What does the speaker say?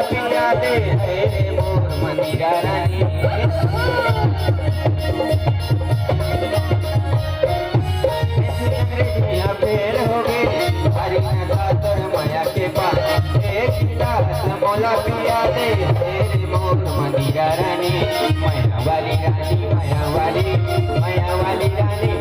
पिया दे रे मोर मंदिरा रानी। अंग्रेजिया फेर हो गए हरी खातर माया के पास एक गिलास मोला पिया दे रे मोर मंदिरा रानी। माया वाली रानी, माया वाली रानी।